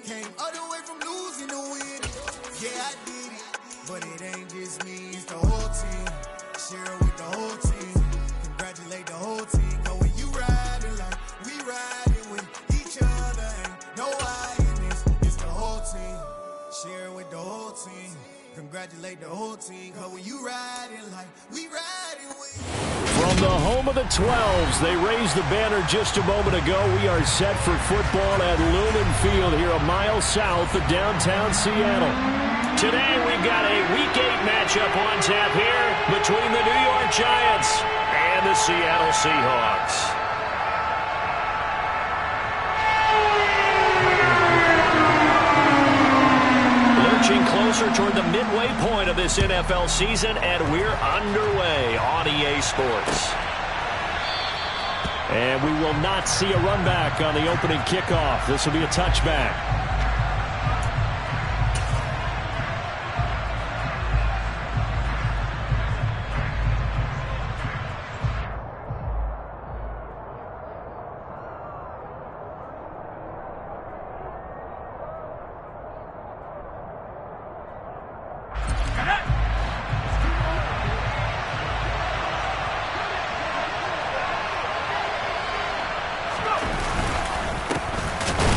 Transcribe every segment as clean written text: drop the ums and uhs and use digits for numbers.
Came all the way from losing to winning. Yeah, I did it, but it ain't just me, it's the whole team. Share it with the whole team. Congratulate the whole team. Cause when you riding like we riding with each other, ain't no I in this, it's the whole team. Share it with the whole team. Congratulate the whole team. Cause when you riding like we riding with. From the home of the 12s, they raised the banner just a moment ago. We are set for football at Lumen Field here a mile south of downtown Seattle. Today we've got a Week 8 matchup on tap here between the New York Giants and the Seattle Seahawks. Lurching closer toward the midway point of this NFL season, and we're underway on EA Sports. And we will not see a run back on the opening kickoff. This will be a touchback.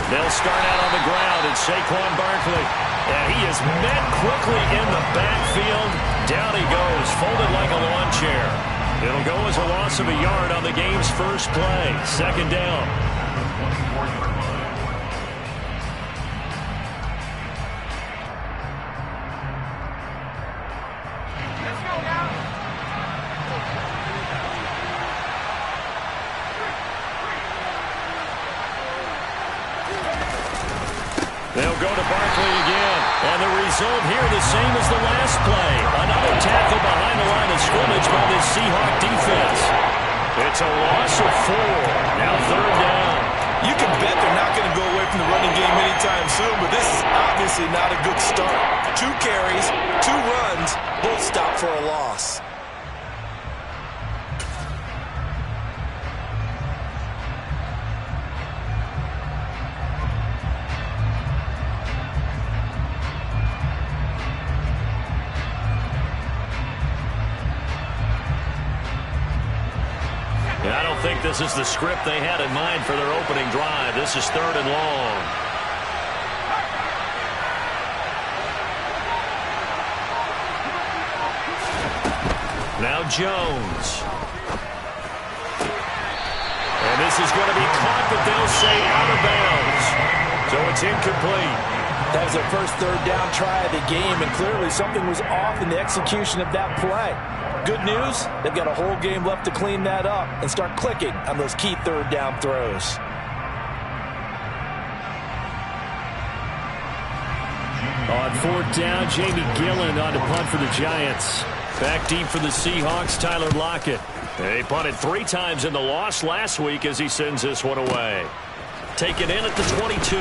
They'll start out on the ground, and Saquon Barkley. And he is met quickly in the backfield. Down he goes, folded like a lawn chair. It'll go as a loss of a yard on the game's first play. Second down. They'll go to Barkley again. And the result here the same as the last play. Another tackle behind the line of scrimmage by this Seahawk defense. It's a loss of 4. Now third down. You can bet they're not going to go away from the running game anytime soon, but this is obviously not a good start. 2 carries, 2 runs, both stop for a loss. I don't think this is the script they had in mind for their opening drive. This is third and long. Now Jones. And this is going to be caught, but they'll say out of bounds. So it's incomplete. That was their first third down try of the game, and clearly something was off in the execution of that play. Good news, they've got a whole game left to clean that up and start clicking on those key third down throws. On fourth down, Jamie Gillen on to punt for the Giants. Back deep for the Seahawks, Tyler Lockett. They punted 3 times in the loss last week as he sends this one away. Taken in at the 22.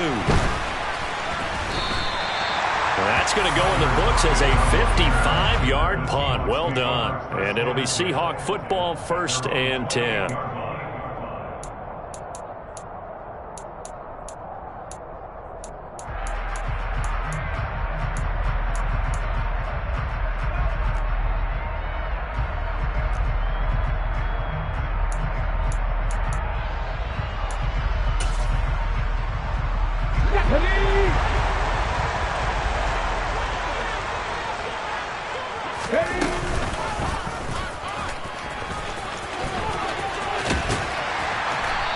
That's going to go in the books as a 55-yard punt. Well done. And it'll be Seahawk football, 1st and 10.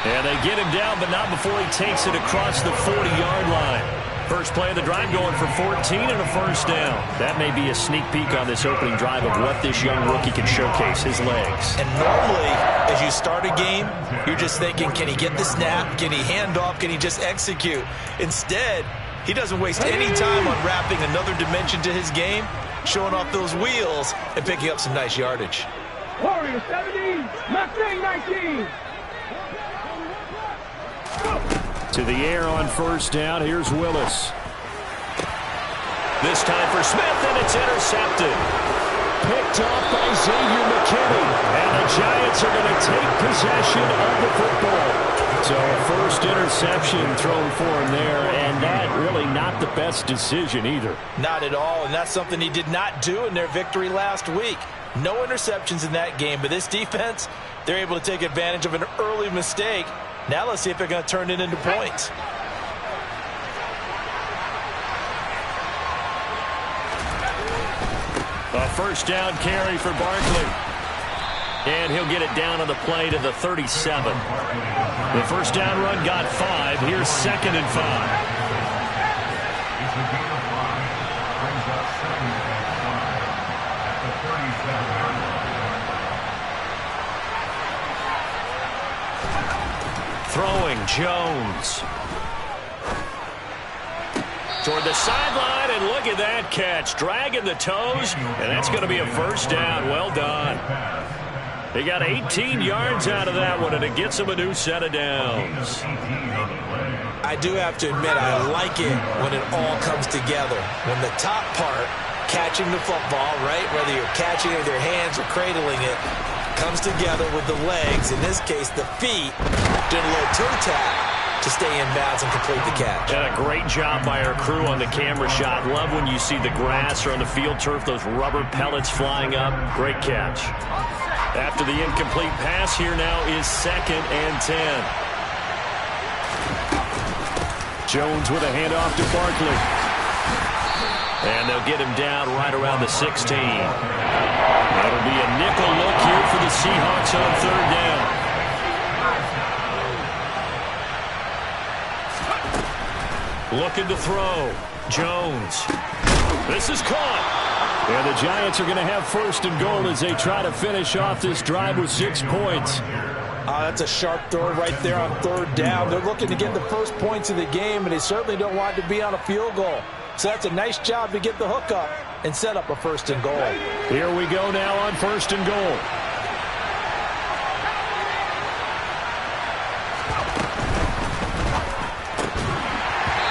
And they get him down, but not before he takes it across the 40-yard line. First play of the drive going for 14 and a first down. That may be a sneak peek on this opening drive of what this young rookie can showcase, his legs. And normally, as you start a game, you're just thinking, can he get the snap? Can he hand off? Can he just execute? Instead, he doesn't waste any time unwrapping another dimension to his game, showing off those wheels, and picking up some nice yardage. Warrior 70, Mustang 19. To the air on first down. Here's Willis. This time for Smith, and it's intercepted. Picked off by Xavier McKinney. And the Giants are going to take possession of the football. So first interception thrown for him there, and that really probably not the best decision either. Not at all, and that's something he did not do in their victory last week. No interceptions in that game, but this defense, they're able to take advantage of an early mistake. Now let's see if they're going to turn it into points. A first down carry for Barkley. And he'll get it down on the play to the 37. The first down run got 5. Here's 2nd and 5. Throwing Jones. Toward the sideline, and look at that catch. Dragging the toes, and that's going to be a first down. Well done. They got 18 yards out of that one, and it gets them a new set of downs. I do have to admit, I like it when it all comes together. When the top part, catching the football, right, whether you're catching it with your hands or cradling it, comes together with the legs, in this case the feet, doing a little toe tap to stay in bounds and complete the catch. And a great job by our crew on the camera shot. Love when you see the grass or on the field turf, those rubber pellets flying up. Great catch. After the incomplete pass, here now is 2nd and 10. Jones with a handoff to Barkley. And they'll get him down right around the 16. That'll be a nickel look here for the Seahawks on 3rd down. Looking to throw. Jones. This is caught. And the Giants are going to have 1st and goal as they try to finish off this drive with 6 points. That's a sharp throw right there on 3rd down. They're looking to get the first points of the game, and they certainly don't want to be on a field goal. So that's a nice job to get the hook up and set up a 1st and goal. Here we go now on 1st and goal.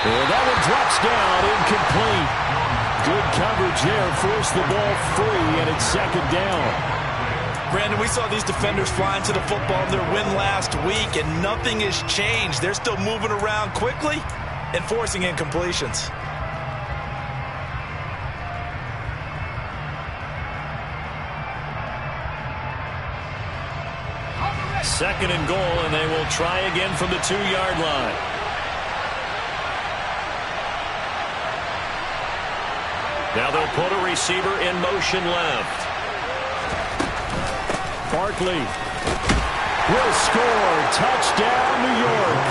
And that one drops down, incomplete. Good coverage there, forced the ball free, and it's 2nd down. Brandon, we saw these defenders flying to the football in their win last week, and nothing has changed. They're still moving around quickly and forcing incompletions. 2nd and goal, and they will try again from the 2-yard line. Now they'll put a receiver in motion left. Barkley will score. Touchdown, New York.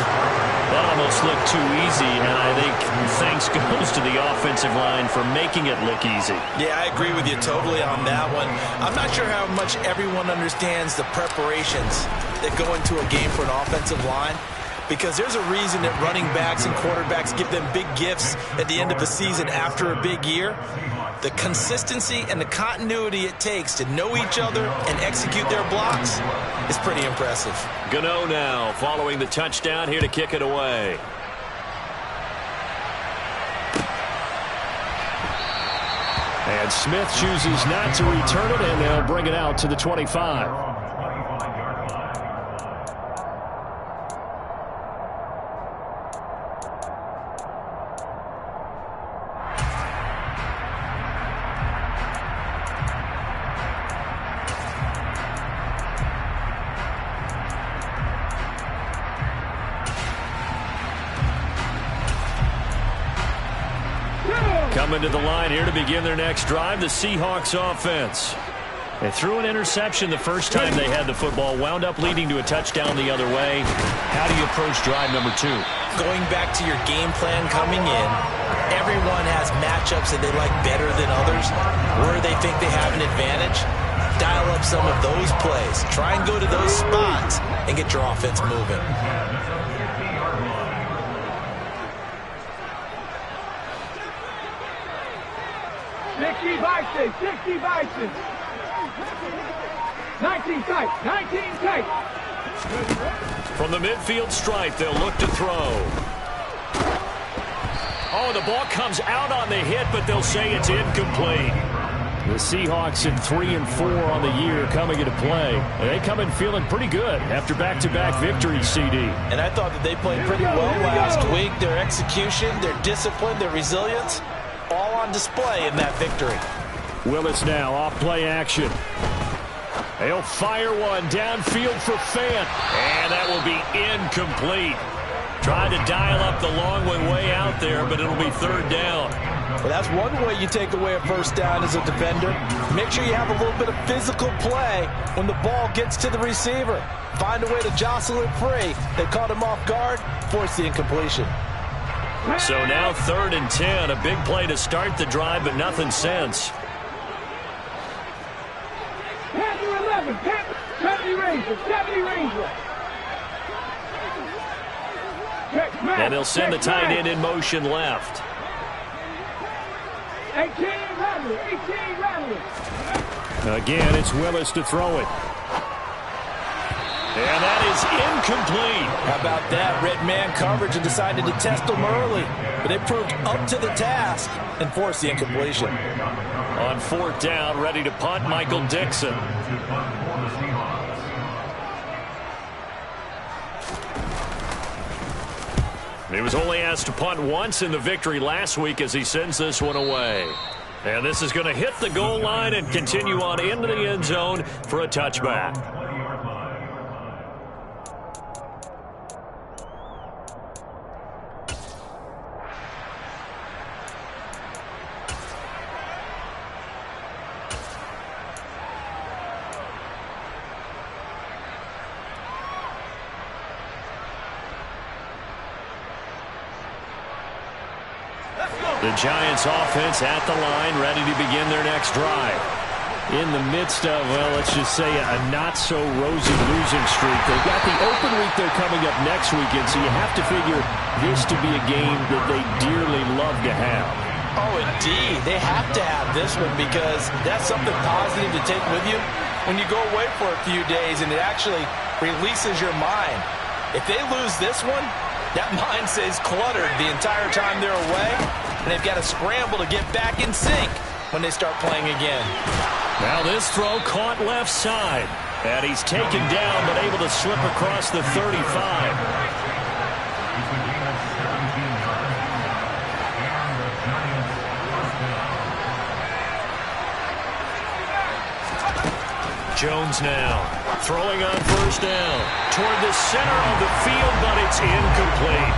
That almost looked too easy, and I think thanks goes to the offensive line for making it look easy. Yeah, I agree with you totally on that one. I'm not sure how much everyone understands the preparations that go into a game for an offensive line, because there's a reason that running backs and quarterbacks give them big gifts at the end of the season after a big year. The consistency and the continuity it takes to know each other and execute their blocks is pretty impressive. Gano now following the touchdown, here to kick it away. And Smith chooses not to return it, and they'll bring it out to the 25. Coming to the line here to begin their next drive, the Seahawks offense. They threw an interception the first time they had the football, wound up leading to a touchdown the other way. How do you approach drive number 2? Going back to your game plan coming in, everyone has matchups that they like better than others, where they think they have an advantage. Dial up some of those plays. Try and go to those spots and get your offense moving. 60 Bison. 19 tight. 19 tight. From the midfield stripe, they'll look to throw. Oh, the ball comes out on the hit, but they'll say it's incomplete. The Seahawks at 3-4 on the year coming into play. And they come in feeling pretty good after back-to-back victories, CD. And I thought that they played pretty well last week. Their execution, their discipline, their resilience, all on display in that victory. Willis now off play action. He'll fire one downfield for Fant. And that will be incomplete. Tried to dial up the long way out there, but it'll be third down. Well, that's one way you take away a first down as a defender. Make sure you have a little bit of physical play when the ball gets to the receiver. Find a way to jostle it free. They caught him off guard, forced the incompletion. So now 3rd and 10. A big play to start the drive, but nothing since. Panther 11, 70 Ranger, 70 Ranger. And they'll send the tight end in motion left. 18 Radley. Again, it's Willis to throw it. And that is incomplete. How about that? Red man coverage and decided to test them early. But they proved up to the task and forced the incompletion. On 4th down, ready to punt, Michael Dixon. He was only asked to punt once in the victory last week as he sends this one away. And this is going to hit the goal line and continue on into the end zone for a touchback. The Giants offense at the line, ready to begin their next drive. In the midst of, well, let's just say a not-so-rosy losing streak. They've got the open week they're coming up next weekend, so you have to figure this to be a game that they dearly love to have. Oh, indeed. They have to have this one because that's something positive to take with you when you go away for a few days, and it actually releases your mind. If they lose this one, that mind stays cluttered the entire time they're away, and they've got to scramble to get back in sync when they start playing again. Now this throw caught left side, and he's taken down but able to slip across the 35. Jones now throwing on 1st down toward the center of the field, but it's incomplete.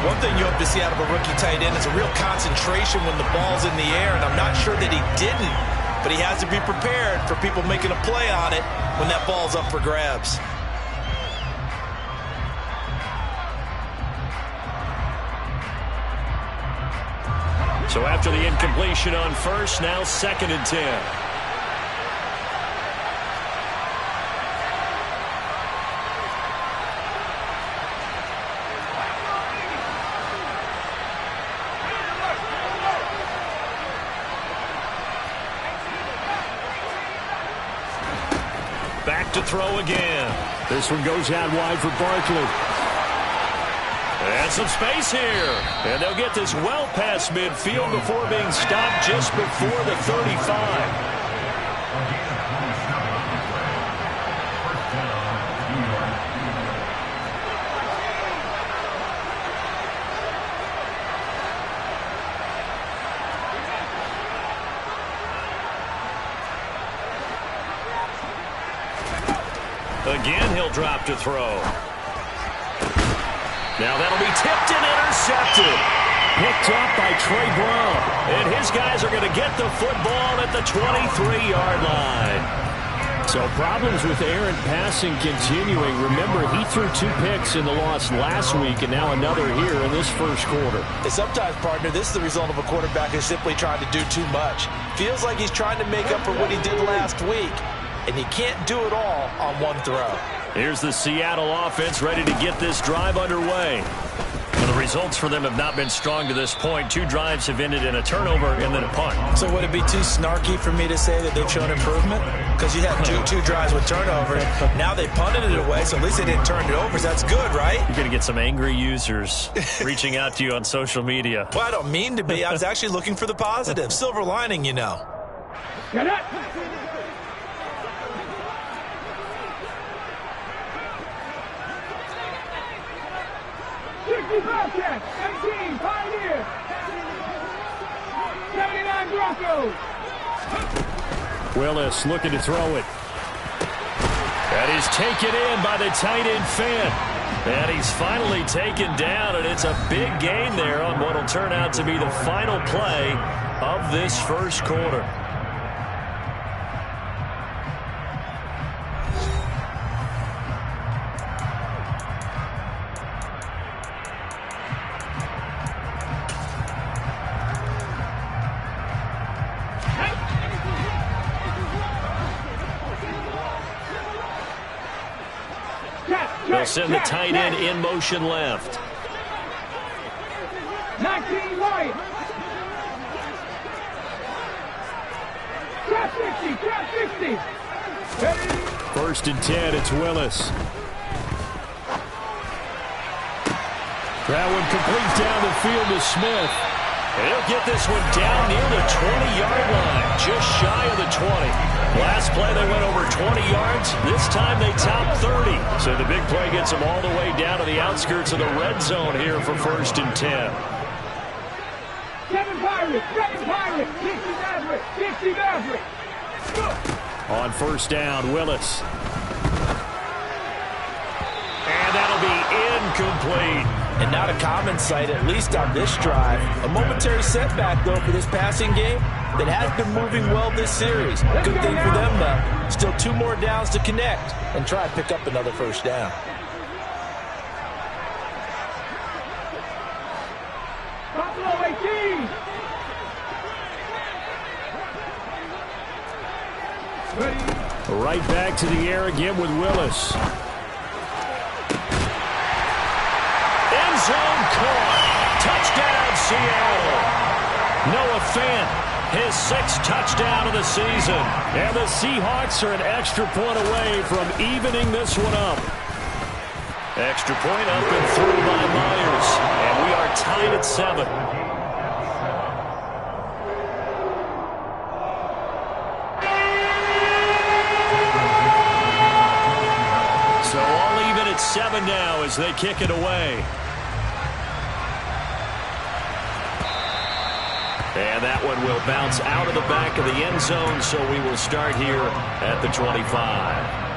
One thing you hope to see out of a rookie tight end is a real concentration when the ball's in the air, and I'm not sure that he didn't, but he has to be prepared for people making a play on it when that ball's up for grabs. So after the incompletion on 1st, now 2nd and 10. Back to throw again. This one goes out wide for Barkley. And some space here. And they'll get this well past midfield before being stopped just before the 35. Again, he'll drop to throw. Now that'll be tipped and intercepted. Picked up by Trey Brown. And his guys are going to get the football at the 23-yard line. So problems with errant passing continuing. Remember, he threw 2 picks in the loss last week and now another here in this first quarter. And sometimes, partner, this is the result of a quarterback who's simply trying to do too much. Feels like he's trying to make up for what he did last week. And you can't do it all on one throw. Here's the Seattle offense ready to get this drive underway. Well, the results for them have not been strong to this point. 2 drives have ended in a turnover and then a punt. So would it be too snarky for me to say that they've shown improvement? Because you had two drives with turnover. Now they punted it away, so at least they didn't turn it over. So that's good, right? You're going to get some angry users reaching out to you on social media. Well, I don't mean to be. I was actually looking for the positive. Silver lining, you know. Get it! 60 Bobcats, 18 Pioneers, 79 Broncos. Willis looking to throw it. That is taken in by the tight end Fant. And he's finally taken down, and it's a big gain there on what will turn out to be the final play of this first quarter. They'll send the tight end in motion left. 19 Wyatt. Trap 60, trap 60. First and 10, it's Willis. That one complete down the field to Smith. And he'll get this one down near the 20-yard line, just shy of the 20. Last play they went over 20 yards. This time they topped 30. So the big play gets them all the way down to the outskirts of the red zone here for first and 10. 7 Pirates, 60 Maverick, 60 Maverick. On first down, Willis. And that'll be incomplete. And not a common sight, at least on this drive. A momentary setback, though, for this passing game that has been moving well this series. Good thing for them, though. Still 2 more downs to connect and try and pick up another first down. Buffalo 18. Right back to the air again with Willis. End zone caught. Touchdown, Seattle. Noah Fant, his 6th touchdown of the season. And the Seahawks are an extra point away from evening this one up. Extra point up and through by Myers. And we are tied at 7. So all even at 7 now as they kick it away. And that one will bounce out of the back of the end zone, so we will start here at the 25.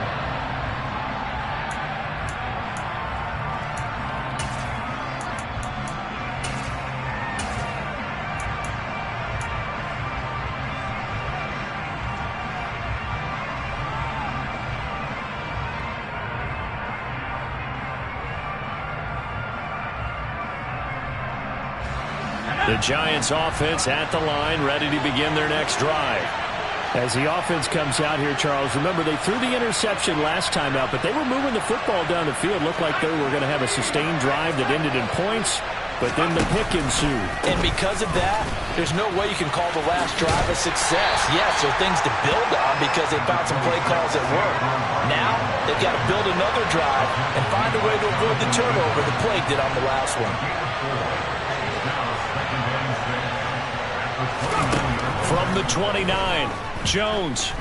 The Giants offense at the line, ready to begin their next drive. As the offense comes out here, Charles, remember they threw the interception last time out, but they were moving the football down the field. Looked like they were going to have a sustained drive that ended in points, but then the pick ensued. And because of that, there's no way you can call the last drive a success. Yes, there are things to build on because they found some play calls that work. Now, they've got to build another drive and find a way to avoid the turnover the play did on the last one. From the 29, Jones.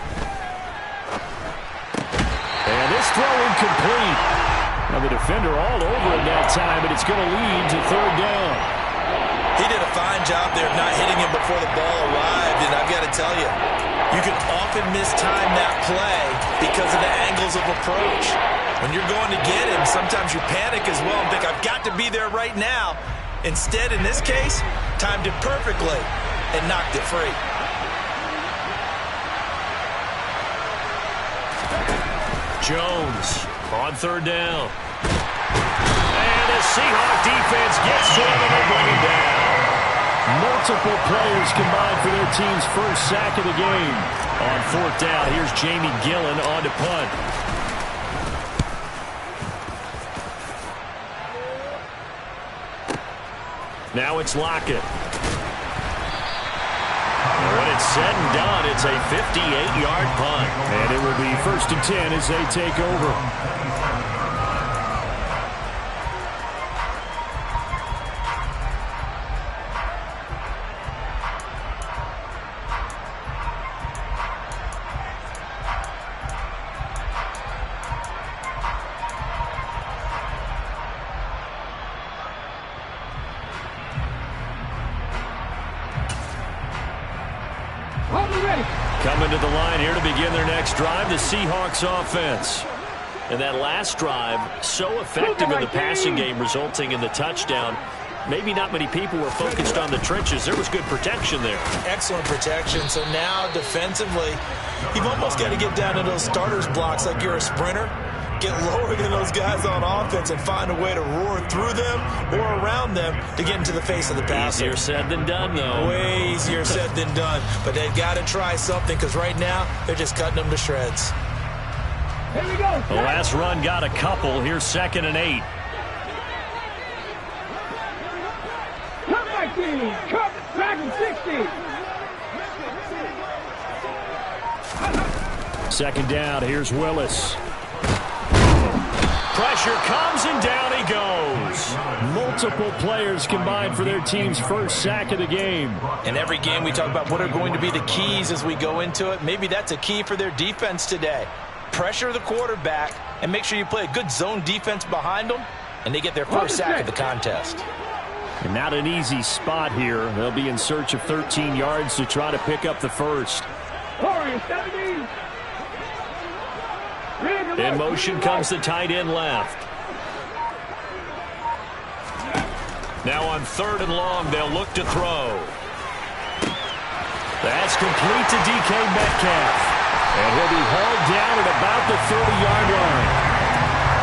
And this throw incomplete. Now the defender all over it that time, but it's going to lead to 3rd down. He did a fine job there of not hitting him before the ball arrived, and I've got to tell you, you can often mistime that play because of the angles of approach. When you're going to get him, sometimes you panic as well and think, I've got to be there right now. Instead, in this case, timed it perfectly and knocked it free. Jones on 3rd down. And the Seahawk defense gets to him and they bring him down. Multiple players combined for their team's first sack of the game. On 4th down, here's Jamie Gillen on to punt. Now it's Lockett. When it's said and done, it's a 58-yard punt. And it will be 1st and 10 as they take over. Hold me ready. Coming to the line here to begin their next drive, the Seahawks offense. And that last drive, so effective in the passing game, resulting in the touchdown. Maybe not many people were focused on the trenches. There was good protection there. Excellent protection. So now defensively, you've almost got to get down to those starters blocks like you're a sprinter. Get lower than those guys on offense and find a way to roar through them or around them to get into the face of the passer. Easier said than done, though. Way easier said than done. But they've got to try something because right now they're just cutting them to shreds. Here we go. The last run got a couple. Here's 2nd and 8. Come back, team. Come back in 60. Second down. Here's Willis. Pressure comes and down he goes. Multiple players combined for their team's first sack of the game. In every game we talk about what are going to be the keys as we go into it. Maybe that's a key for their defense today. Pressure the quarterback and make sure you play a good zone defense behind them, and they get their first sack of the contest. And not an easy spot here. They'll be in search of 13 yards to try to pick up the first. In motion comes the tight end left. Now on 3rd and long, they'll look to throw. That's complete to DK Metcalf. And he'll be hauled down at about the 30-yard line.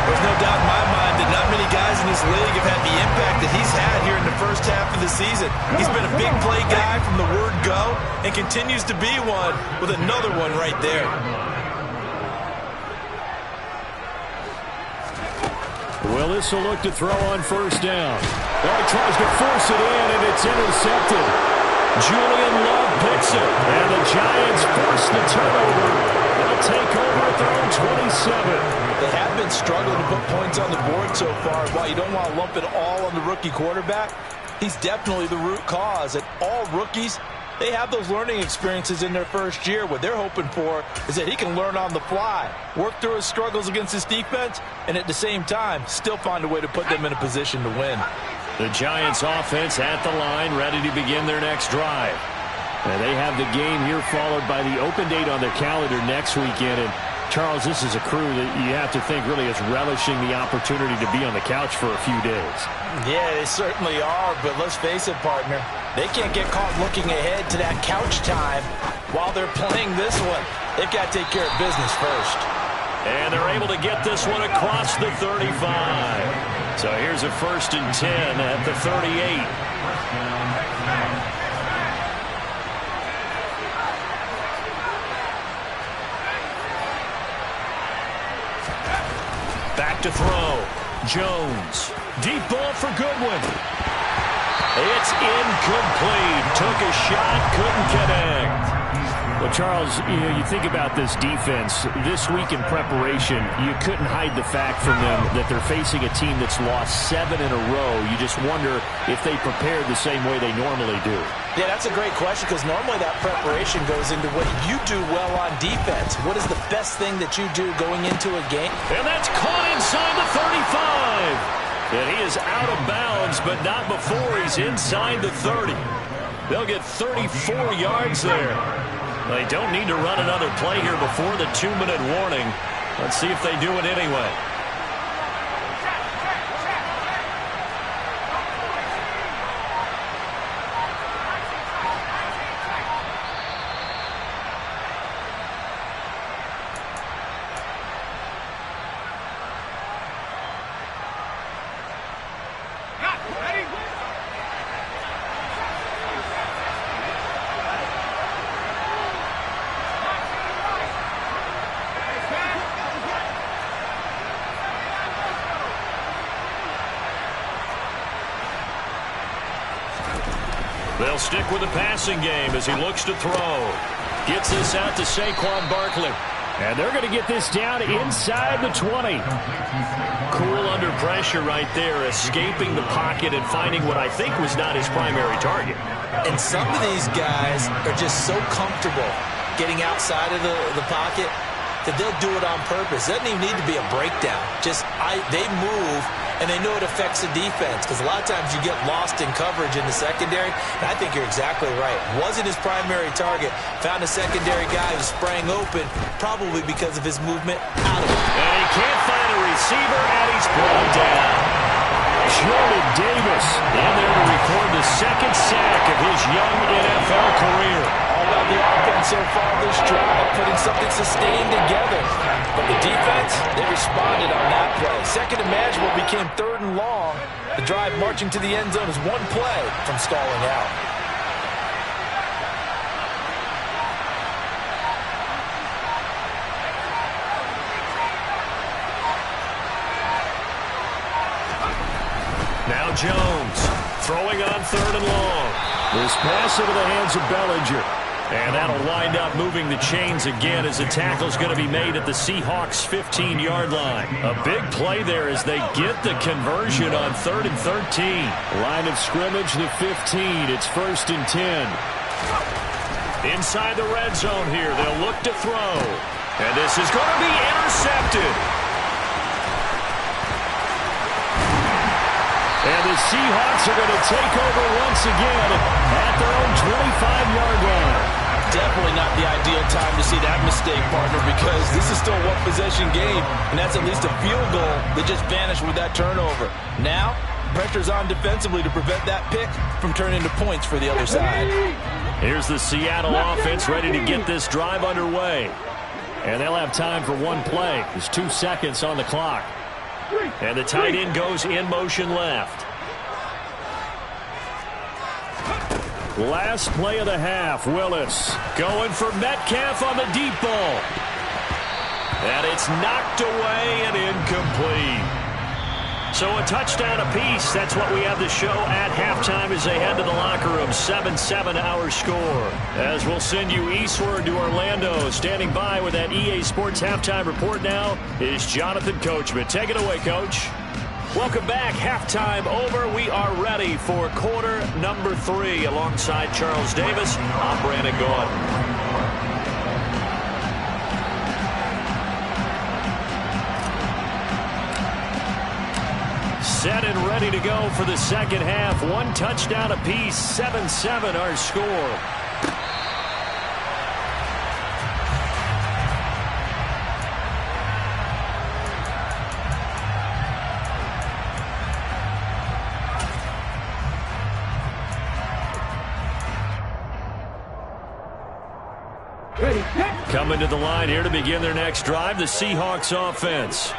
There's no doubt in my mind that not many guys in this league have had the impact that he's had here in the first half of the season. He's been a big play guy from the word go and continues to be one with another one right there. Willis will look to throw on 1st down. Oh, he tries to force it in, and it's intercepted. Julian Love picks it, and the Giants force the turnover. They'll take over at their own 27. They have been struggling to put points on the board so far. While you don't want to lump it all on the rookie quarterback, he's definitely the root cause. And all rookies, they have those learning experiences in their first year. What they're hoping for is that he can learn on the fly, work through his struggles against his defense, and at the same time, still find a way to put them in a position to win. The Giants offense at the line, ready to begin their next drive. And they have the game here followed by the open date on their calendar next weekend. And Charles, this is a crew that you have to think really is relishing the opportunity to be on the couch for a few days. Yeah, they certainly are, but let's face it, partner. They can't get caught looking ahead to that couch time while they're playing this one. They've got to take care of business first. And they're able to get this one across the 35. So here's a 1st and 10 at the 38. Back to throw. Jones. Deep ball for Goodwin. It's incomplete. Took a shot, couldn't connect. Well, Charles, you think about this defense. This week in preparation, you couldn't hide the fact from them that they're facing a team that's lost 7 in a row. You just wonder if they prepared the same way they normally do. Yeah, that's a great question because normally that preparation goes into what you do well on defense. What is the best thing that you do going into a game? And that's caught inside the 35. And he is out of bounds, but not before he's inside the 30. They'll get 34 yards there. They don't need to run another play here before the 2-minute warning. Let's see if they do it anyway. They'll stick with the passing game as he looks to throw. Gets this out to Saquon Barkley. And they're going to get this down inside the 20. Cool under pressure right there, escaping the pocket and finding what I think was not his primary target. And some of these guys are just so comfortable getting outside of the pocket that they'll do it on purpose. It doesn't even need to be a breakdown. They move, and they know it affects the defense, because a lot of times you get lost in coverage in the secondary, and I think you're exactly right. Wasn't his primary target. Found a secondary guy who sprang open, probably because of his movement out of it. And he can't find a receiver, and he's brought down. Jordan Davis in there to record the second sack of his young NFL career. All about the offense so far this drive, putting something sustained together. But the defense, they responded on that play. Second and manageable became third and long. The drive marching to the end zone is one play from stalling out. Now Jones throwing on third and long. This pass into the hands of Bellinger. And that'll wind up moving the chains again as the tackle's going to be made at the Seahawks' 15-yard line. A big play there as they get the conversion on 3rd and 13. Line of scrimmage, the 15. It's 1st and 10. Inside the red zone here. They'll look to throw. And this is going to be intercepted. And the Seahawks are going to take over once again at their own 25-yard line. Definitely not the ideal time to see that mistake, partner, because this is still a one-possession game, and that's at least a field goal that just vanished with that turnover. Now, pressure's on defensively to prevent that pick from turning into points for the other side. Here's the Seattle offense ready to get this drive underway. And they'll have time for one play. There's 2 seconds on the clock. And the tight end goes in motion left. Last play of the half, Willis going for Metcalf on the deep ball. And it's knocked away and incomplete. So a touchdown apiece. That's what we have to show at halftime as they head to the locker room. 7-7 our score. As we'll send you eastward to Orlando. Standing by with that EA Sports halftime report now is Jonathan Coachman. Take it away, Coach. Welcome back. Halftime over. We are ready for quarter number 3. Alongside Charles Davis, I'm Brandon Gaudin. Set and ready to go for the second half. 1 touchdown apiece. 7-7 our score. Coming to the line here to begin their next drive, the Seahawks offense.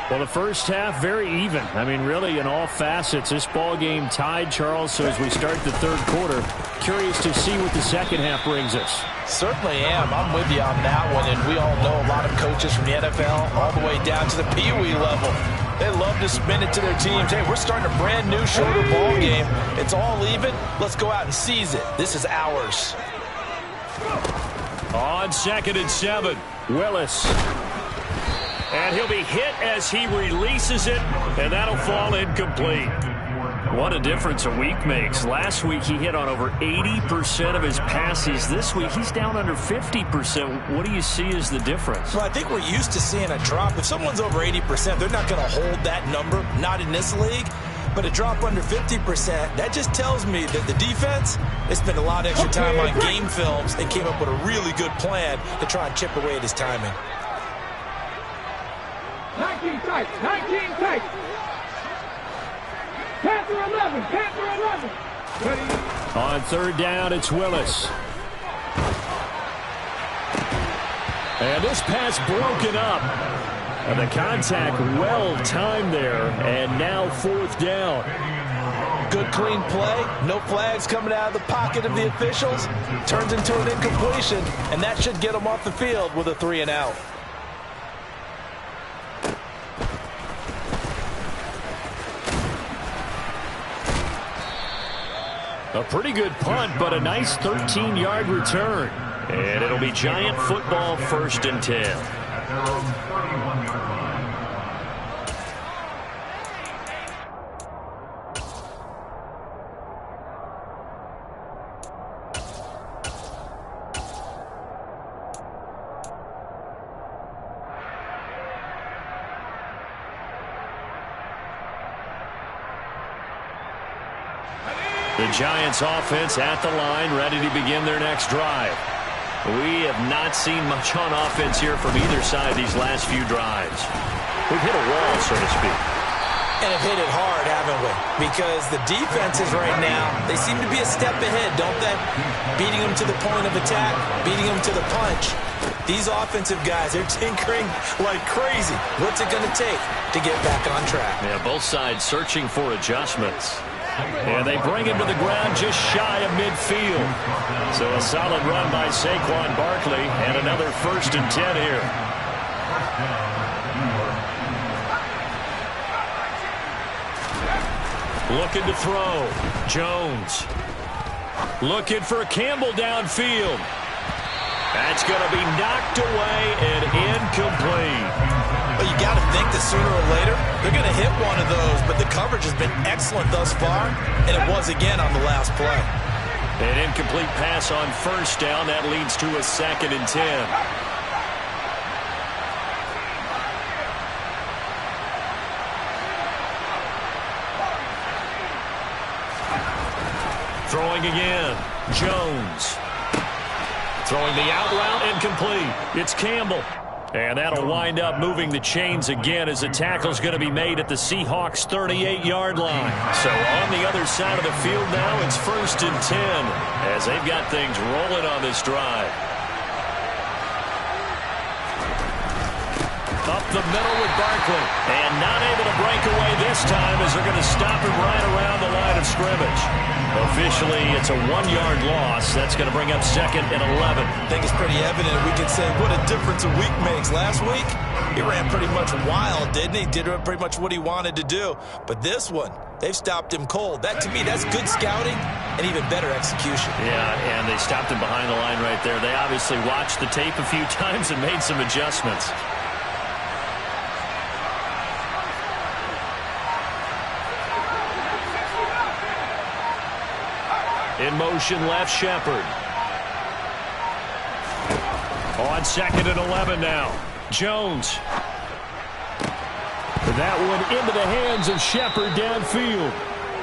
Well, the first half, very even. I mean, really, in all facets, this ball game tied, Charles. So as we start the third quarter, curious to see what the second half brings us. Certainly am. I'm with you on that one. And we all know a lot of coaches from the NFL all the way down to the Pee Wee level. They love to spin it to their teams. Hey, we're starting a brand new, shorter ball game. It's all even. Let's go out and seize it. This is ours. On 2nd and 7, Willis. And he'll be hit as he releases it, and that'll fall incomplete. What a difference a week makes. Last week he hit on over 80% of his passes. This week he's down under 50%. What do you see as the difference? Well, I think we're used to seeing a drop. If someone's over 80%, they're not going to hold that number, not in this league. But a drop under 50%, that just tells me that the defense, they spent a lot of extra time on game films and came up with a really good plan to try and chip away at his timing. 19 tight, 19 tight. Panther 11, Panther 11. Ready. On 3rd down, it's Willis. And this pass broken up. And the contact well timed there, and now 4th down. Good clean play, no flags coming out of the pocket of the officials. Turns into an incompletion, and that should get them off the field with a 3 and out. A pretty good punt, but a nice 13-yard return. And it'll be Giant football, 1st and 10. The Giants offense at the line, ready to begin their next drive. We have not seen much on offense here from either side these last few drives. We've hit a wall, so to speak. And have hit it hard, haven't we? Because the defenses right now, they seem to be a step ahead, don't they? Beating them to the point of attack, beating them to the punch. These offensive guys, they're tinkering like crazy. What's it going to take to get back on track? Yeah, both sides searching for adjustments. And they bring him to the ground just shy of midfield. So a solid run by Saquon Barkley and another 1st and 10 here. Looking to throw. Jones. Looking for Campbell downfield. That's going to be knocked away and incomplete. Well, you got to think that sooner or later they're going to hit one of those, but the coverage has been excellent thus far, and it was again on the last play. An incomplete pass on 1st down. That leads to a 2nd and 10. Throwing again. Jones. Throwing the out route, incomplete. It's Campbell. And that'll wind up moving the chains again as the tackle's going to be made at the Seahawks' 38-yard line. So on the other side of the field now, it's 1st and 10 as they've got things rolling on this drive. Up the middle with Barkley. And not able to break away this time as they're going to stop him right around the line of scrimmage. Officially, it's a 1-yard loss. That's going to bring up 2nd and 11. I think it's pretty evident. We can say what a difference a week makes. Last week, he ran pretty much wild, didn't he? Did pretty much what he wanted to do. But this one, they've stopped him cold. That, to me, that's good scouting and even better execution. Yeah, and they stopped him behind the line right there. They obviously watched the tape a few times and made some adjustments. In motion, left, Shepard. On 2nd and 11 now. Jones. That one into the hands of Shepard downfield.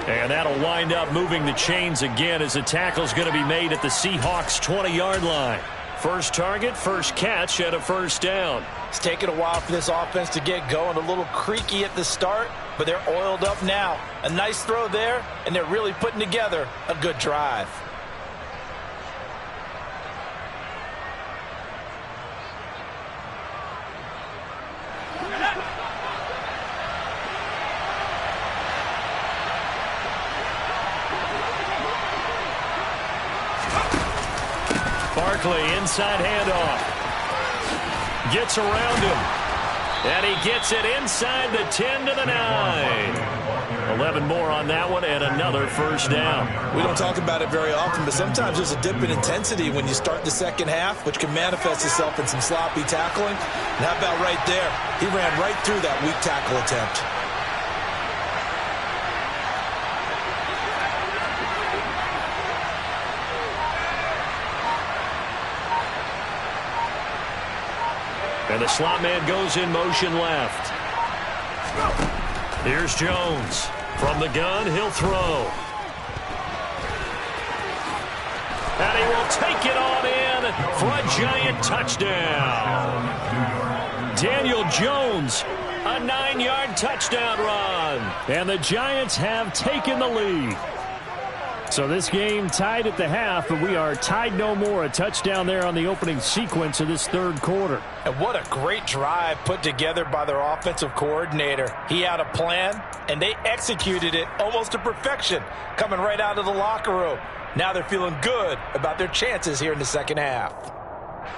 And that'll wind up moving the chains again as the tackle's going to be made at the Seahawks' 20-yard line. First target, first catch, and a 1st down. It's taken a while for this offense to get going. A little creaky at the start, but they're oiled up now. A nice throw there, and they're really putting together a good drive. Barkley, inside handoff. Gets around him. And he gets it inside the 10 to the 9. 11 more on that one and another 1st down. We don't talk about it very often, but sometimes there's a dip in intensity when you start the second half, which can manifest itself in some sloppy tackling. And how about right there? He ran right through that weak tackle attempt. And the slot man goes in motion left. Here's Jones. From the gun, he'll throw. And he will take it on in for a giant touchdown. Daniel Jones, a 9-yard touchdown run. And the Giants have taken the lead. So this game tied at the half, but we are tied no more. A touchdown there on the opening sequence of this 3rd quarter. And what a great drive put together by their offensive coordinator. He had a plan, and they executed it almost to perfection, coming right out of the locker room. Now they're feeling good about their chances here in the second half.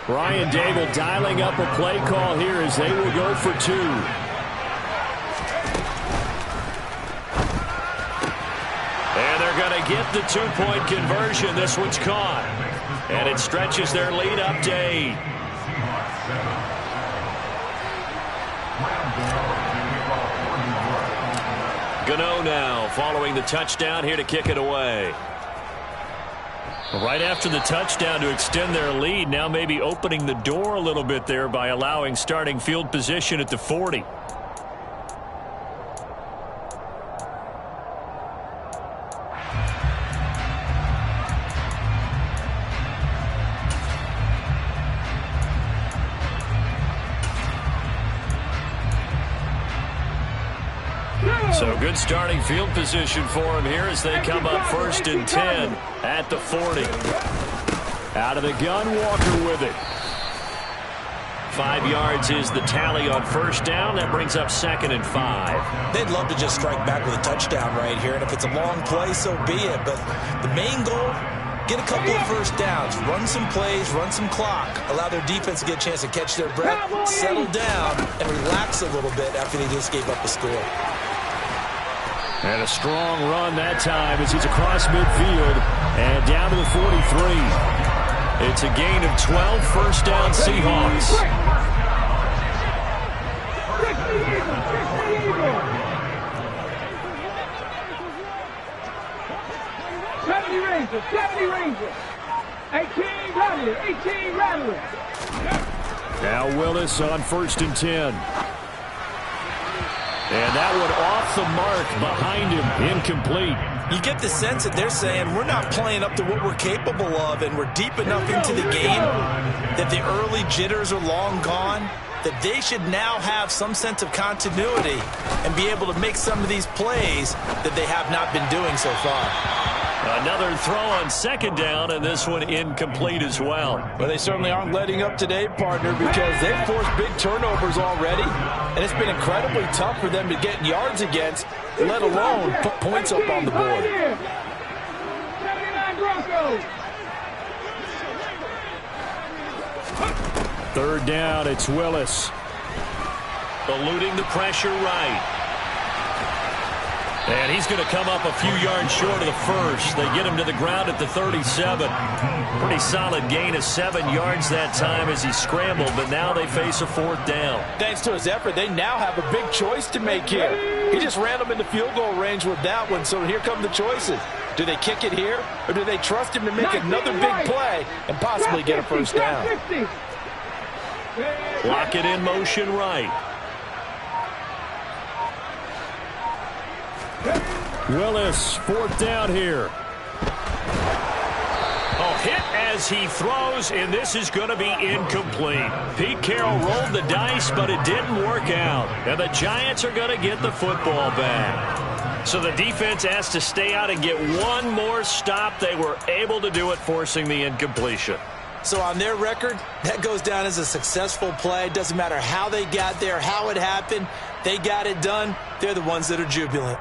Ryan Dable dialing up a play call here as they will go for 2. And they're going to get the 2-point conversion. This one's caught. And it stretches their lead up to 8. Gano now following the touchdown here to kick it away. Right after the touchdown to extend their lead, now maybe opening the door a little bit there by allowing starting field position at the 40. So good starting field position for him here as they come up 1st and 10 at the 40. Out of the gun, Walker with it. 5 yards is the tally on 1st down. That brings up 2nd and 5. They'd love to just strike back with a touchdown right here, and if it's a long play, so be it. But the main goal, get a couple of 1st downs, run some plays, run some clock, allow their defense to get a chance to catch their breath, settle down, and relax a little bit after they just gave up the score. And a strong run that time as he's across midfield and down to the 43. It's a gain of 12, 1st down Seahawks. 70 Rangers, 70 Rangers. 18 Rattlers, 18 Rattlers. Now Willis on 1st and 10. And that one off the mark behind him, incomplete. You get the sense that they're saying we're not playing up to what we're capable of, and we're deep enough into the game that the early jitters are long gone, that they should now have some sense of continuity and be able to make some of these plays that they have not been doing so far. Another throw on 2nd down, and this one incomplete as well. Well, they certainly aren't letting up today, partner, because they've forced big turnovers already, and it's been incredibly tough for them to get yards against, let alone put points up on the board. 79 Broncos. 3rd down, it's Willis. Eluding the pressure right. And he's going to come up a few yards short of the 1st. They get him to the ground at the 37. Pretty solid gain of 7 yards that time as he scrambled, but now they face a 4th down. Thanks to his effort, they now have a big choice to make here. He just ran them into field goal range with that one, so here come the choices. Do they kick it here, or do they trust him to make another big play and possibly get a 1st down? Lock it in motion right. Willis, 4th down here. Oh, hit as he throws, and this is going to be incomplete. Pete Carroll rolled the dice, but it didn't work out. And the Giants are going to get the football back. So the defense has to stay out and get one more stop. They were able to do it, forcing the incompletion. So on their record, that goes down as a successful play. It doesn't matter how they got there, how it happened. They got it done. They're the ones that are jubilant.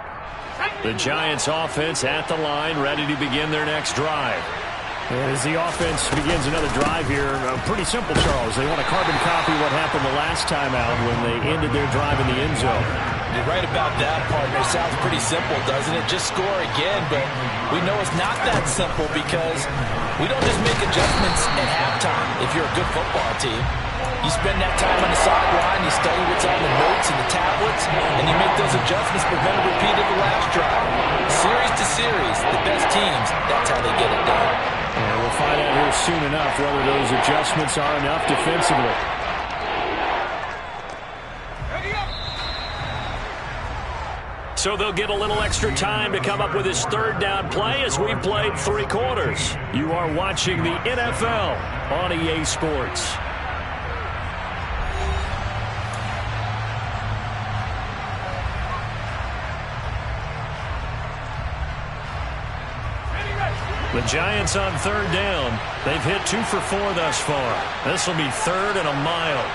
The Giants offense at the line, ready to begin their next drive. And as the offense begins another drive here, pretty simple, Charles. They want to carbon copy what happened the last time out when they ended their drive in the end zone. You're right about that, partner. Sounds pretty simple, doesn't it? Just score again, but we know it's not that simple because we don't just make adjustments at halftime if you're a good football team. You spend that time on the sideline, you study what's on the notes and the tablets, and you make those adjustments prevent a repeat of the last drive. Series to series, the best teams, that's how they get it done. And we'll find out here soon enough whether those adjustments are enough defensively. So they'll get a little extra time to come up with his 3rd down play as we've played 3 quarters. You are watching the NFL on EA Sports. The Giants on 3rd down. They've hit 2 for 4 thus far. This will be 3rd and a mile.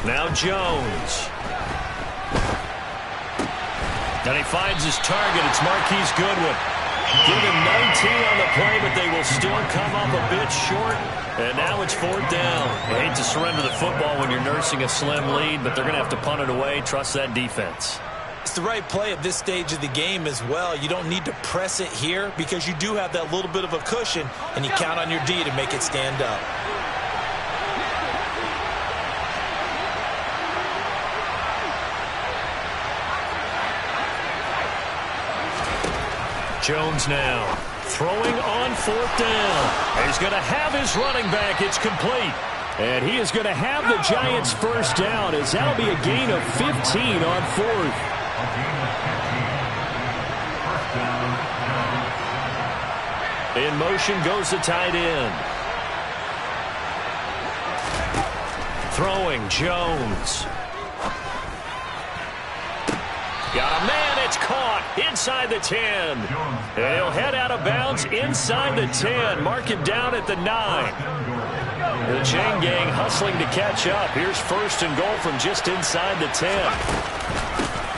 Now Jones. And he finds his target. It's Marquise Goodwin. Give him 19 on the play, but they will still come up a bit short. And now it's 4th down. I hate to surrender the football when you're nursing a slim lead, but they're going to have to punt it away. Trust that defense. It's the right play at this stage of the game as well. You don't need to press it here because you do have that little bit of a cushion, and you count on your D to make it stand up. Jones now throwing on 4th down. He's going to have his running back. It's complete. And he is going to have the Giants first down, as that'll be a gain of 15 on fourth. In motion goes the tight end. Throwing Jones. Got a man, it's caught inside the 10. And he'll head out of bounds inside the 10. Mark him down at the 9. The chain gang hustling to catch up. Here's first and goal from just inside the 10.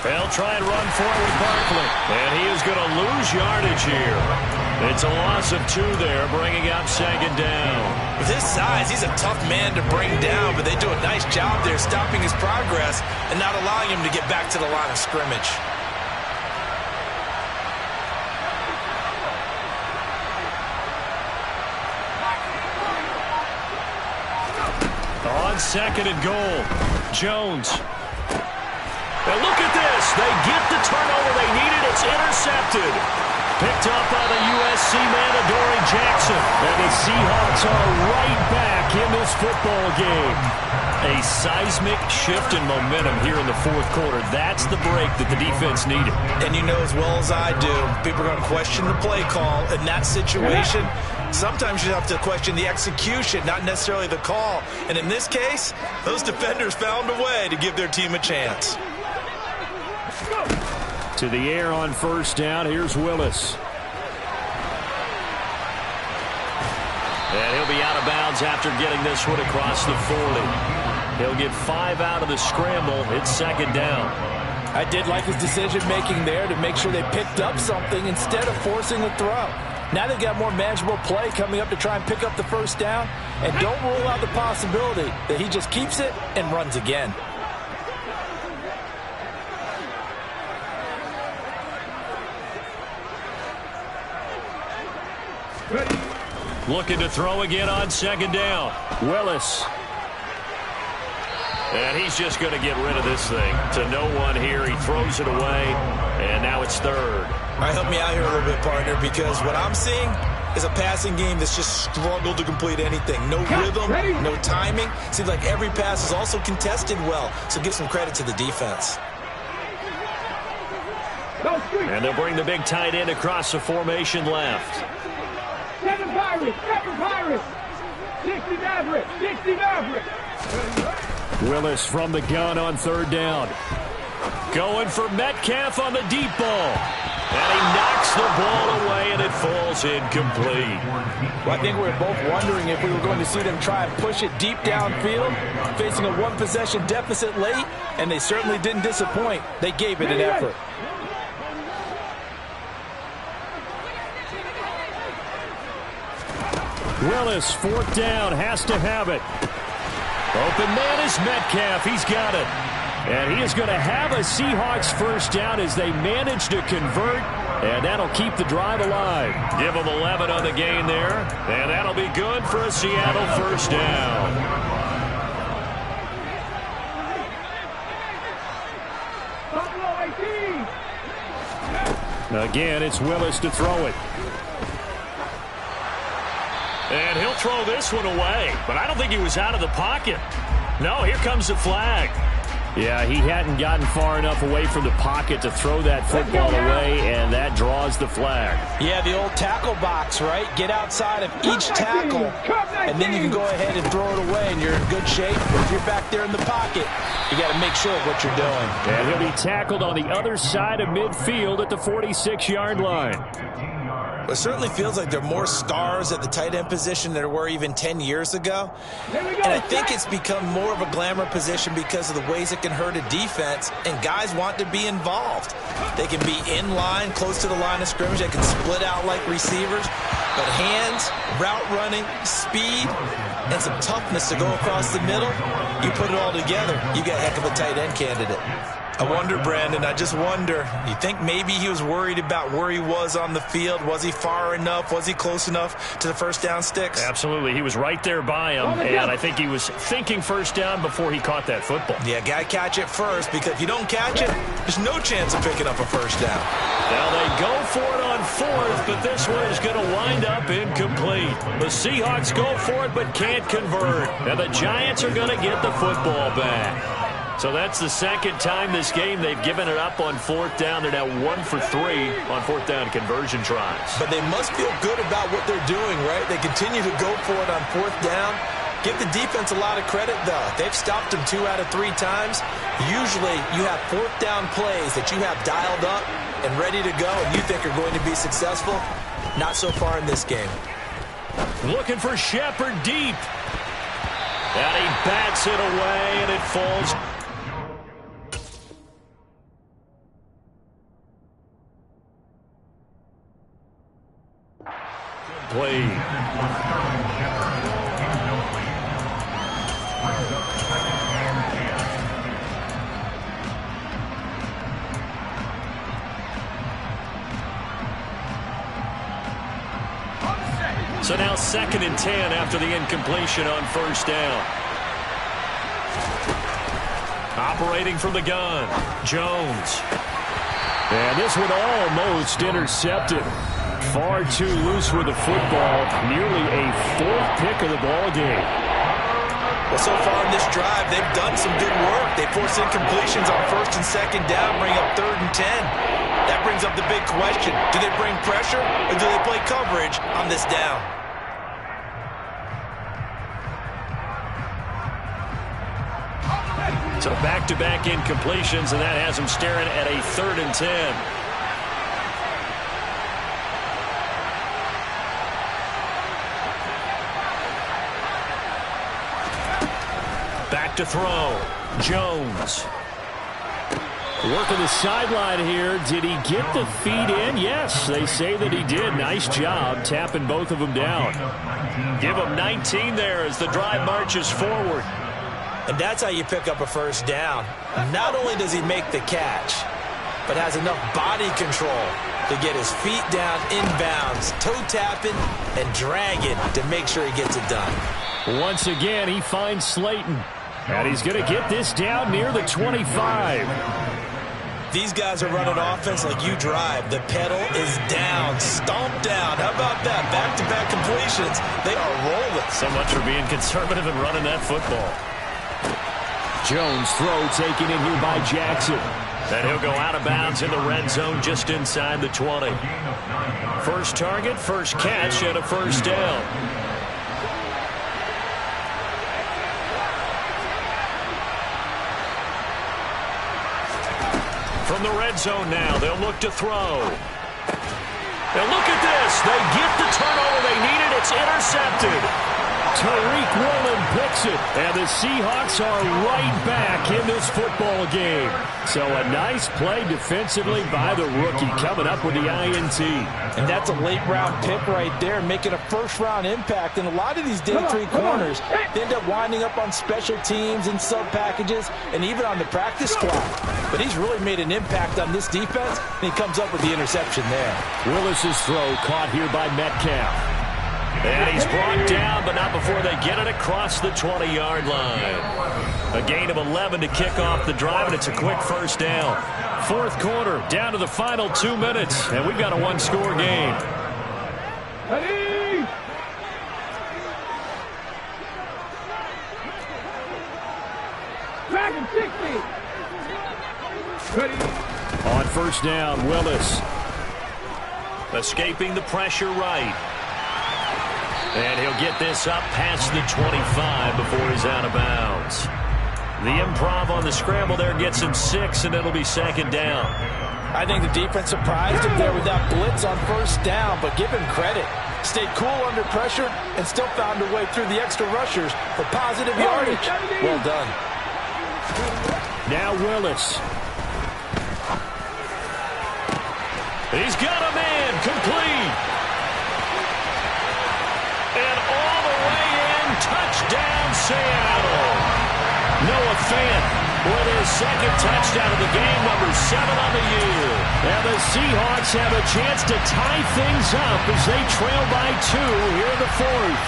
They'll try and run for it with Barkley. And he is going to lose yardage here. It's a loss of 2 there, bringing up second down. With his size, he's a tough man to bring down, but they do a nice job there stopping his progress and not allowing him to get back to the line of scrimmage. On second and goal, Jones. And look at this. They get the turnover they needed. It's intercepted. Picked up by the USC man, Adoree Jackson. And the Seahawks are right back in this football game. A seismic shift in momentum here in the fourth quarter. That's the break that the defense needed. And you know as well as I do, people are going to question the play call in that situation. Sometimes you have to question the execution, not necessarily the call. And in this case, those defenders found a way to give their team a chance. To the air on first down. Here's Willis. And he'll be out of bounds after getting this one across the 40. He'll get 5 out of the scramble. It's second down. I did like his decision-making there to make sure they picked up something instead of forcing a throw. Now they've got more manageable play coming up to try and pick up the first down. And don't rule out the possibility that he just keeps it and runs again. Looking to throw again on second down. Willis. And he's just going to get rid of this thing. To no one here. He throws it away. And now it's third. All right, help me out here a little bit, partner, because what I'm seeing is a passing game that's just struggled to complete anything. No rhythm, no timing. Seems like every pass is also contested well. So give some credit to the defense. And they'll bring the big tight end across the formation left. 7 Pirates, 60 Maverick, 60 Maverick. Willis from the gun on third down. Going for Metcalf on the deep ball. And he knocks the ball away, and it falls incomplete. Well, I think we were both wondering if we were going to see them try and push it deep downfield, facing a one-possession deficit late, and they certainly didn't disappoint. They gave it an effort. Willis, fourth down, has to have it. Open man is Metcalf. He's got it. And he is going to have a Seahawks first down as they manage to convert. And that'll keep the drive alive. Give them 11 on the gain there. And that'll be good for a Seattle first down. Again, it's Willis to throw it. And he'll throw this one away. But I don't think he was out of the pocket. No, here comes the flag. Yeah, he hadn't gotten far enough away from the pocket to throw that football away, and that draws the flag. Yeah, the old tackle box, right? Get outside of each tackle, and then you can go ahead and throw it away, and you're in good shape. But if you're back there in the pocket, you got to make sure of what you're doing. And he'll be tackled on the other side of midfield at the 46-yard line. It certainly feels like there are more stars at the tight end position than there were even 10 years ago. And I think it's become more of a glamour position because of the ways it can hurt a defense, and guys want to be involved. They can be in line, close to the line of scrimmage. They can split out like receivers. But hands, route running, speed, and some toughness to go across the middle, you put it all together, you got a heck of a tight end candidate. I wonder, Brandon, I just wonder, you think maybe he was worried about where he was on the field? Was he far enough? Was he close enough to the first down sticks? Absolutely. He was right there by him, and I think he was thinking first down before he caught that football. Yeah, got to catch it first, because if you don't catch it, there's no chance of picking up a first down. Now they go for it on fourth, but this one is going to wind up incomplete. The Seahawks go for it, but can't convert. And the Giants are going to get the football back. So that's the second time this game they've given it up on fourth down. They're now 1 for 3 on fourth down conversion tries. But they must feel good about what they're doing, right? They continue to go for it on fourth down. Give the defense a lot of credit, though. They've stopped them 2 out of 3 times. Usually you have fourth down plays that you have dialed up and ready to go and you think are going to be successful. Not so far in this game. Looking for Shepard deep. And he bats it away, and it falls. Play. So now 2nd and 10 after the incompletion on first down. Operating from the gun, Jones. And this one almost intercepted. Far too loose with the football. Nearly a 4th pick of the ball game. Well, so far in this drive, they've done some good work. They force incompletions on 1st and 2nd down, bring up 3rd and 10. That brings up the big question. Do they bring pressure or do they play coverage on this down? So back-to-back incompletions, and that has them staring at a 3rd and 10. Back to throw. Jones. Working the sideline here. Did he get the feet in? Yes, they say that he did. Nice job tapping both of them down. Give him 19 there as the drive marches forward. And that's how you pick up a first down. Not only does he make the catch, but has enough body control to get his feet down inbounds, toe tapping and dragging to make sure he gets it done. Once again, he finds Slayton. And he's going to get this down near the 25. These guys are running offense like you drive. The pedal is down, stomped down. How about that? Back-to-back completions. They are rolling. So much for being conservative and running that football. Jones throw taken in here by Jackson. And he'll go out of bounds in the red zone just inside the 20. First target, first catch, and a first down. From the red zone now, they'll look to throw. And look at this. They get the turnover they needed. It's intercepted. Tariq Woolen picks it, and the Seahawks are right back in this football game. So a nice play defensively by the rookie coming up with the INT. And that's a late-round pick right there, making a first-round impact. And a lot of these day 3 corners, they end up winding up on special teams and sub-packages and even on the practice squad. But he's really made an impact on this defense, and he comes up with the interception there. Willis's throw caught here by Metcalf. And he's brought down, but not before they get it across the 20-yard line. A gain of 11 to kick off the drive, and it's a quick first down. 4th quarter, down to the final 2 minutes, and we've got a 1-score game. Ready? Back in 60. Ready? On first down, Willis. Escaping the pressure right. And he'll get this up past the 25 before he's out of bounds. The improv on the scramble there gets him 6, and it'll be 2nd down. I think the defense surprised him there with that blitz on first down, but give him credit. Stayed cool under pressure and still found a way through the extra rushers for positive yardage. Well done. Now Willis. He's got a man complete. And all the way in, touchdown Seattle. Noah Fant with his second touchdown of the game, number 7 on the year. And the Seahawks have a chance to tie things up as they trail by 2 here in the fourth.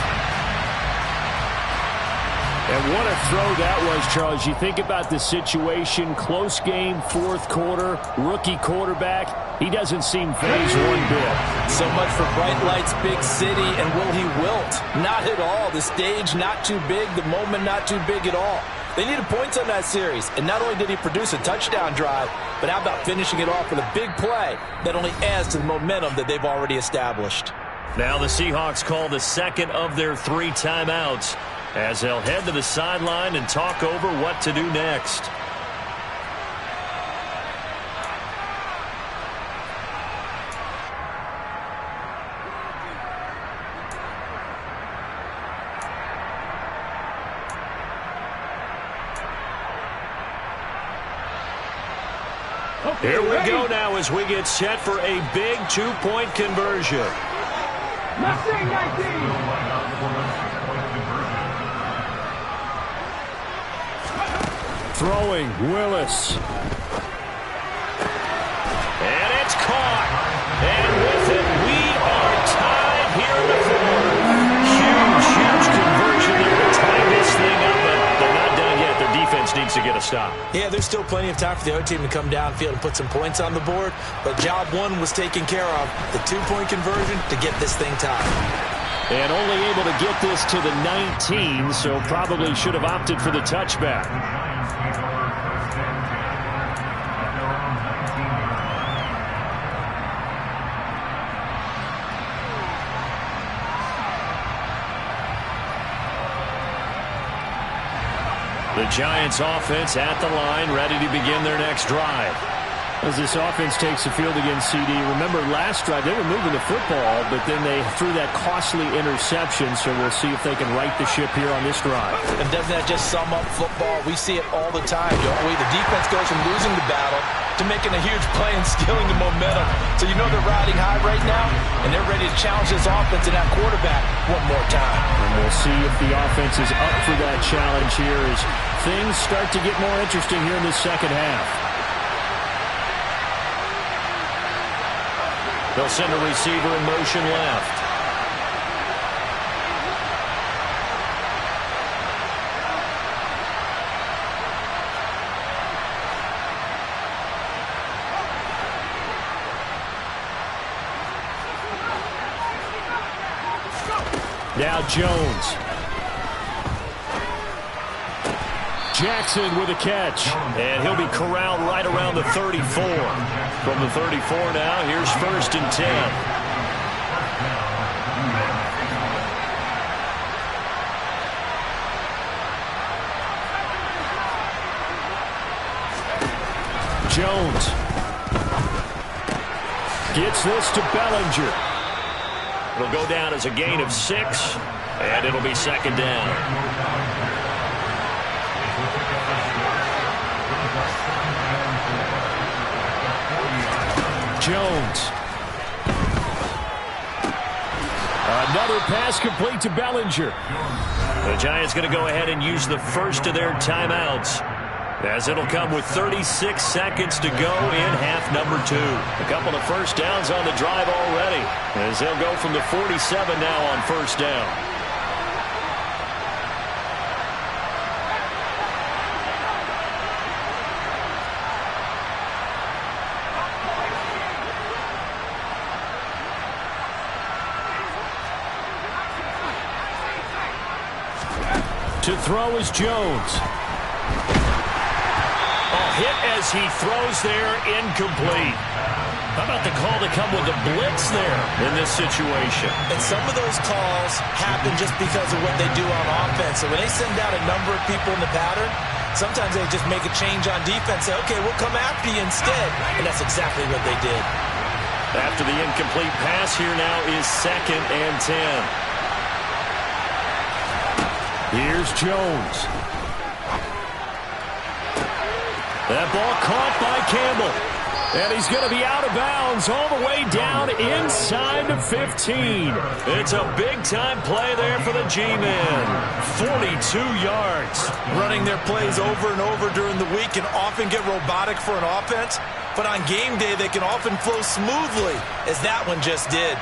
And what a throw that was, Charles. You think about the situation, close game, fourth quarter, rookie quarterback. He doesn't seem fazed one bit. So much for bright lights, big city, and will he wilt? Not at all. The stage not too big, the moment not too big at all. They needed points on that series, and not only did he produce a touchdown drive, but how about finishing it off with a big play that only adds to the momentum that they've already established. Now the Seahawks call the second of their 3 timeouts, as they'll head to the sideline and talk over what to do next. Here we go now as we get set for a big 2-point conversion. Mustang 19. Throwing, Willis. And it's caught. And with it, we are tied here in the fourth. Huge conversion there to tie this thing up, but they're not done yet. Their defense needs to get a stop. Yeah, there's still plenty of time for the other team to come downfield and put some points on the board, but job 1 was taken care of, the 2-point conversion to get this thing tied. And only able to get this to the 19, so probably should have opted for the touchback. The Giants offense at the line, ready to begin their next drive. As this offense takes the field against CD, remember last drive they were moving the football, but then they threw that costly interception, so we'll see if they can right the ship here on this drive. And doesn't that just sum up football? We see it all the time, don't we? The defense goes from losing the battle to making a huge play and stealing the momentum. So you know they're riding high right now, and they're ready to challenge this offense and that quarterback one more time. And we'll see if the offense is up for that challenge here as things start to get more interesting here in the second half. They'll send a receiver in motion left. Now Jones. Jackson with a catch. And he'll be corralled right around the 34. From the 34 now, here's 1st and 10. Jones gets this to Bellinger. It'll go down as a gain of 6, and it'll be 2nd down. Jones. Another pass complete to Bellinger. The Giants going to go ahead and use the first of their timeouts, as it'll come with 36 seconds to go in half number 2. A couple of first downs on the drive already, as they'll go from the 47 now on 1st down. To throw is Jones. Hit as he throws there, incomplete. How about the call to come with the blitz there in this situation? And some of those calls happen just because of what they do on offense. So when they send out a number of people in the pattern, sometimes they just make a change on defense. Say, okay, we'll come after you instead. And that's exactly what they did. After the incomplete pass, here now is 2nd and 10. Here's Jones. That ball caught by Campbell. And he's going to be out of bounds all the way down inside the 15. It's a big-time play there for the G-Men. 42 yards. Running their plays over and over during the week can often get robotic for an offense, but on game day they can often flow smoothly, as that one just did.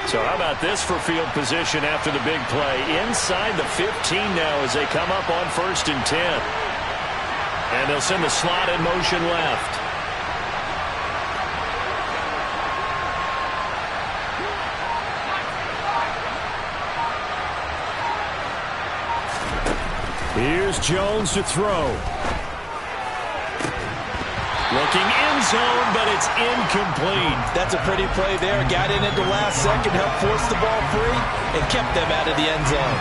So how about this for field position after the big play? Inside the 15 now as they come up on 1st and 10. And they'll send the slot in motion left. Here's Jones to throw. Looking end zone, but it's incomplete. That's a pretty play there. Got in at the last second, helped force the ball free, and kept them out of the end zone.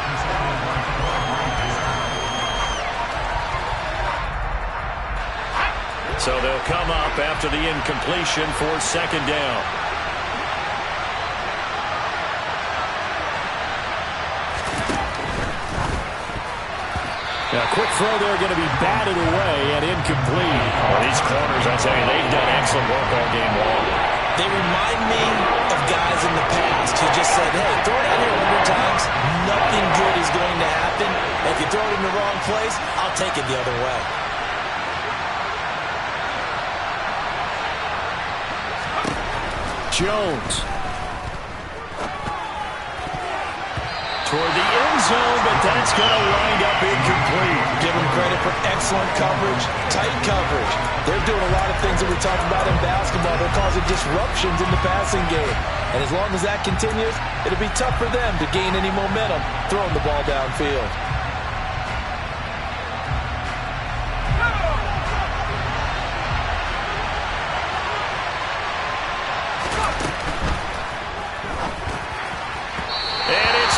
So they'll come up after the incompletion for 2nd down. Now, quick throw there, going to be batted away and incomplete. Well, these corners, I tell you, they've done excellent work all game long. They remind me of guys in the past who just said, hey, throw it out here 100 times, nothing good is going to happen. And if you throw it in the wrong place, I'll take it the other way. Jones. Toward the end zone, but that's going to wind up incomplete. Give them credit for excellent coverage, tight coverage. They're doing a lot of things that we talked about in basketball. They're causing disruptions in the passing game. And as long as that continues, it'll be tough for them to gain any momentum throwing the ball downfield.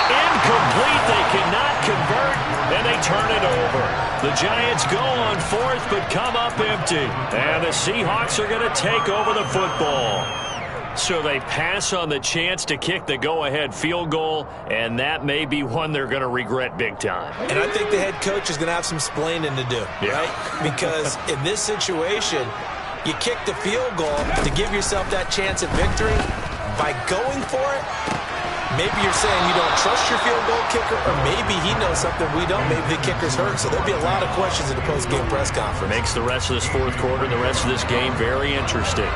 Incomplete. They cannot convert, and they turn it over. The Giants go on 4th, but come up empty. And the Seahawks are going to take over the football. So they pass on the chance to kick the go-ahead field goal, and that may be one they're going to regret big time. And I think the head coach is going to have some splaining to do, right? Because in this situation, you kick the field goal to give yourself that chance at victory. By going for it, maybe you're saying you don't trust your field goal kicker, or maybe he knows something we don't. Maybe the kicker's hurt. So there'll be a lot of questions in the post-game press conference. Makes the rest of this 4th quarter and the rest of this game very interesting.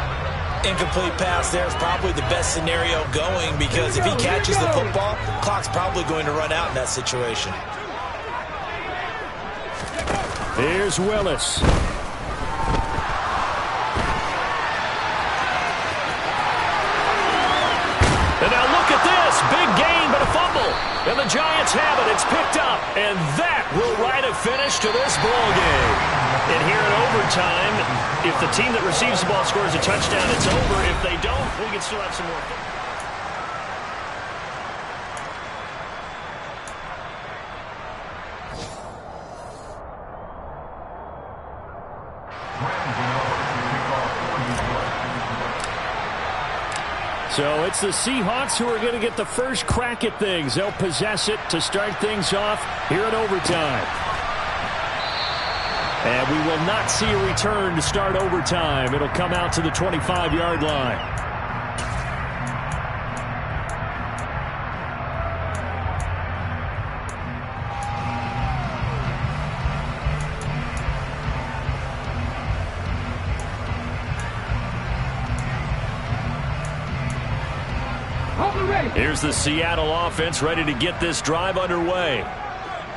Incomplete pass there is probably the best scenario going, because if he catches the football, clock's probably going to run out in that situation. Here's Willis. And now look at this. Big gain, but a fumble. And the Giants have it. It's picked up. And that will write a finish to this ball game. And here in overtime, if the team that receives the ball scores a touchdown, it's over. If they don't, we can still have some more fun. So it's the Seahawks who are going to get the first crack at things. They'll possess it to start things off here in overtime. And we will not see a return to start overtime. It'll come out to the 25-yard line. Here's the Seattle offense ready to get this drive underway.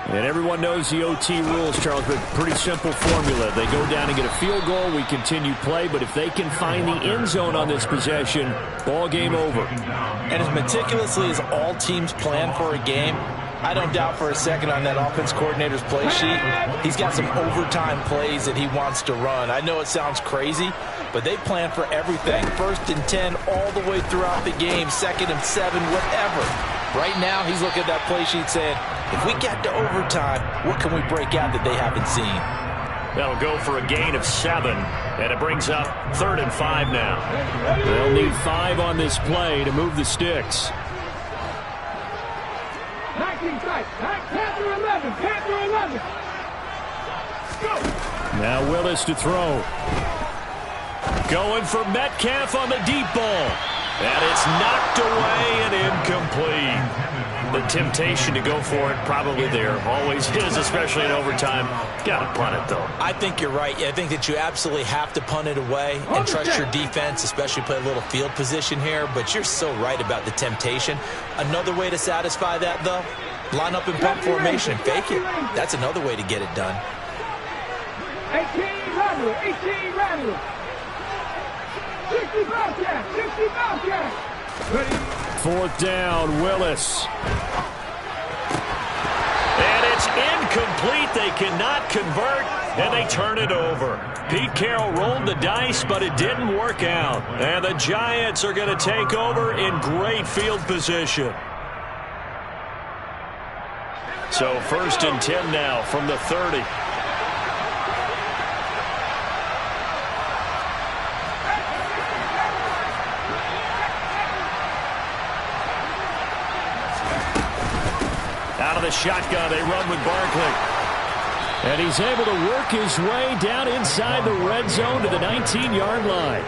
And everyone knows the OT rules, Charles, but pretty simple formula. They go down and get a field goal, we continue play, but if they can find the end zone on this possession, ball game over. And as meticulously as all teams plan for a game, I don't doubt for a second on that offense coordinator's play sheet, he's got some overtime plays that he wants to run. I know it sounds crazy, but they plan for everything. 1st and 10 all the way throughout the game, 2nd and 7, whatever. Right now, he's looking at that play sheet saying, if we get to overtime, what can we break out that they haven't seen? That'll go for a gain of 7, and it brings up 3rd and 5 now. They'll need 5 on this play to move the sticks. 16 tight. Panther 11. Panther 11. Go. Now Willis to throw. Going for Metcalf on the deep ball. And it's knocked away and incomplete. The temptation to go for it probably there. Always is, especially in overtime. Got to punt it, though. I think you're right. I think that you absolutely have to punt it away and trust your defense, especially play a little field position here. But you're so right about the temptation. Another way to satisfy that, though, line up in punt formation and fake it. That's another way to get it done. 18 Rattler. 18 Rattler. 60 Bobcat. 60 Bobcat. Ready? 4th down, Willis. And it's incomplete. They cannot convert, and they turn it over. Pete Carroll rolled the dice, but it didn't work out. And the Giants are going to take over in great field position. So 1st and 10 now from the 30. Out of the shotgun, they run with Barkley. And he's able to work his way down inside the red zone to the 19-yard line.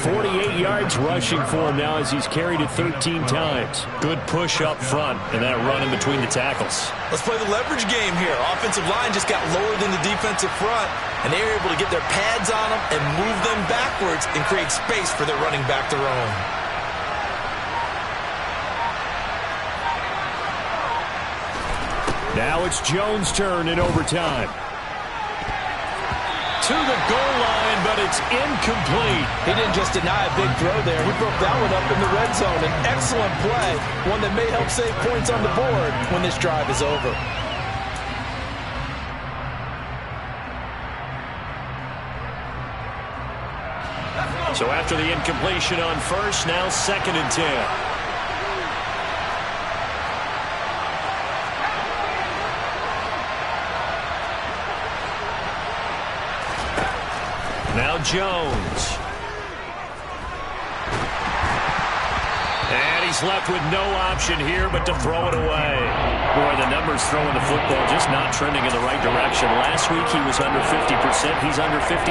48 yards rushing for him now as he's carried it 13 times. Good push up front and that run in between the tackles. Let's play the leverage game here. Offensive line just got lower than the defensive front, and they were able to get their pads on them and move them backwards and create space for their running back to roam. Now it's Jones' turn in overtime. To the goal line, but it's incomplete. He didn't just deny a big throw there. He broke that one up in the red zone. An excellent play, one that may help save points on the board when this drive is over. So after the incompletion on 1st, now 2nd and 10. Now Jones. And he's left with no option here but to throw it away. Boy, the numbers throwing the football just not trending in the right direction. Last week he was under 50%. He's under 50%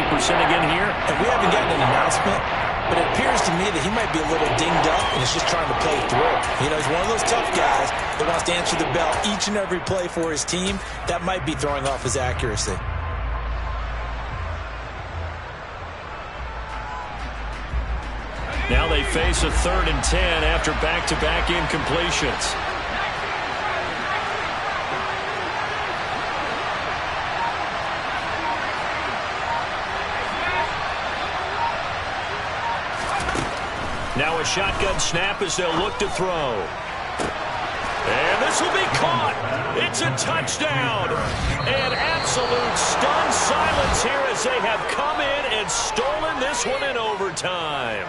again here. And we haven't gotten an announcement, but it appears to me that he might be a little dinged up and is just trying to play through. You know, he's one of those tough guys that wants to answer the bell each and every play for his team. That might be throwing off his accuracy. Now they face a 3rd and 10 after back-to-back incompletions. Now a shotgun snap as they'll look to throw. And this will be caught. It's a touchdown. And absolute stunned silence here as they have come in and stolen this one in overtime.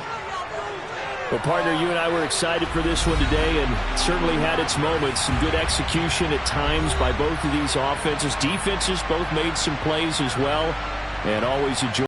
Well, partner, you and I were excited for this one today and certainly had its moments. Some good execution at times by both of these offenses. Defenses both made some plays as well, and always a joy.